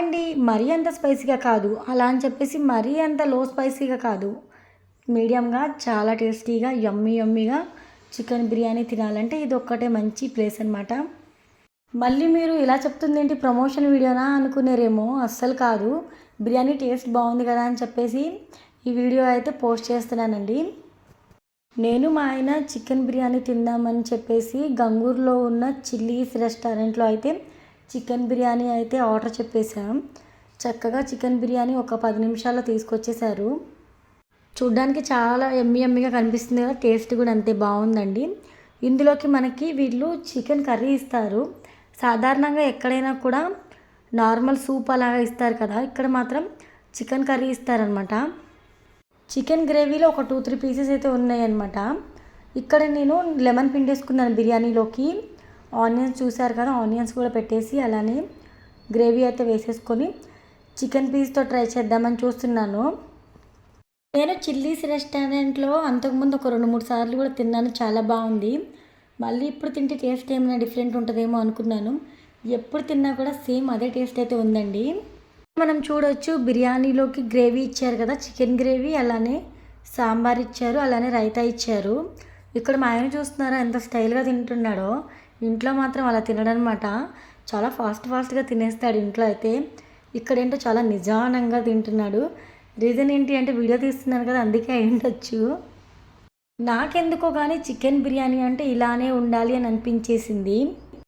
కాదండి, మరీ అంత స్పైసీగా కాదు, అలా అని చెప్పేసి మరీ అంత లో స్పైసీగా కాదు, మీడియంగా చాలా టేస్టీగా యమ్మీ యమ్మీగా చికెన్ బిర్యానీ తినాలంటే ఇది ఒక్కటే మంచి ప్లేస్ అనమాట. మళ్ళీ మీరు ఇలా చెప్తుందేంటి ప్రమోషన్ వీడియోనా అనుకునేరేమో, అస్సలు కాదు. బిర్యానీ టేస్ట్ బాగుంది కదా అని చెప్పేసి ఈ వీడియో అయితే పోస్ట్ చేస్తున్నానండి. నేను మా ఆయన చికెన్ బిర్యానీ తిందామని చెప్పేసి గంగూర్లో ఉన్న చిల్లీస్ రెస్టారెంట్లో అయితే చికెన్ బిర్యానీ అయితే ఆర్డర్ చెప్పేశాం. చక్కగా చికెన్ బిర్యానీ ఒక 10 నిమిషాల్లో తీసుకొచ్చేసారు. చూడ్డానికి చాలా ఎమ్మి ఎమ్మిగా కనిపిస్తుంది కదా, టేస్ట్ కూడా అంతే బాగుందండి. ఇందులోకి మనకి వీళ్ళు చికెన్ కర్రీ ఇస్తారు. సాధారణంగా ఎక్కడైనా కూడా నార్మల్ సూప్ అలాగా ఇస్తారు కదా, ఇక్కడ మాత్రం చికెన్ కర్రీ ఇస్తారనమాట. చికెన్ గ్రేవీలో ఒక 2-3 పీసెస్ అయితే ఉన్నాయన్నమాట. ఇక్కడ నేను లెమన్ పిండేసుకున్నాను బిర్యానీలోకి. ఆనియన్స్ చూసారు కదా, ఆనియన్స్ కూడా పెట్టేసి అలానే గ్రేవీ అయితే వేసేసుకొని చికెన్ పీస్తో ట్రై చేద్దామని చూస్తున్నాను. నేను చిల్లీస్ రెస్టారెంట్లో అంతకుముందు ఒక 2-3 సార్లు కూడా తిన్నాను, చాలా బాగుంది. మళ్ళీ ఇప్పుడు తింటే టేస్ట్ ఏమైనా డిఫరెంట్ ఉంటుందేమో అనుకున్నాను. ఎప్పుడు తిన్నా కూడా సేమ్ అదే టేస్ట్ అయితే ఉందండి. మనం చూడొచ్చు బిర్యానీలోకి గ్రేవీ ఇచ్చారు కదా, చికెన్ గ్రేవీ, అలానే సాంబార్ ఇచ్చారు, అలానే రైతా ఇచ్చారు. ఇక్కడ మా ఆయన చూస్తున్నారా ఎంత స్టైల్గా తింటున్నాడో. ఇంట్లో మాత్రం అలా తినడనమాట, చాలా ఫాస్ట్గా తినేస్తాడు ఇంట్లో అయితే. ఇక్కడేంటో చాలా నిదానంగా తింటున్నాడు. రీజన్ ఏంటి అంటే వీడియో తీస్తున్నాను కదా, అందుకే అయి ఉండొచ్చు. నాకెందుకో కానీ చికెన్ బిర్యానీ అంటే ఇలానే ఉండాలి అని అనిపించేసింది.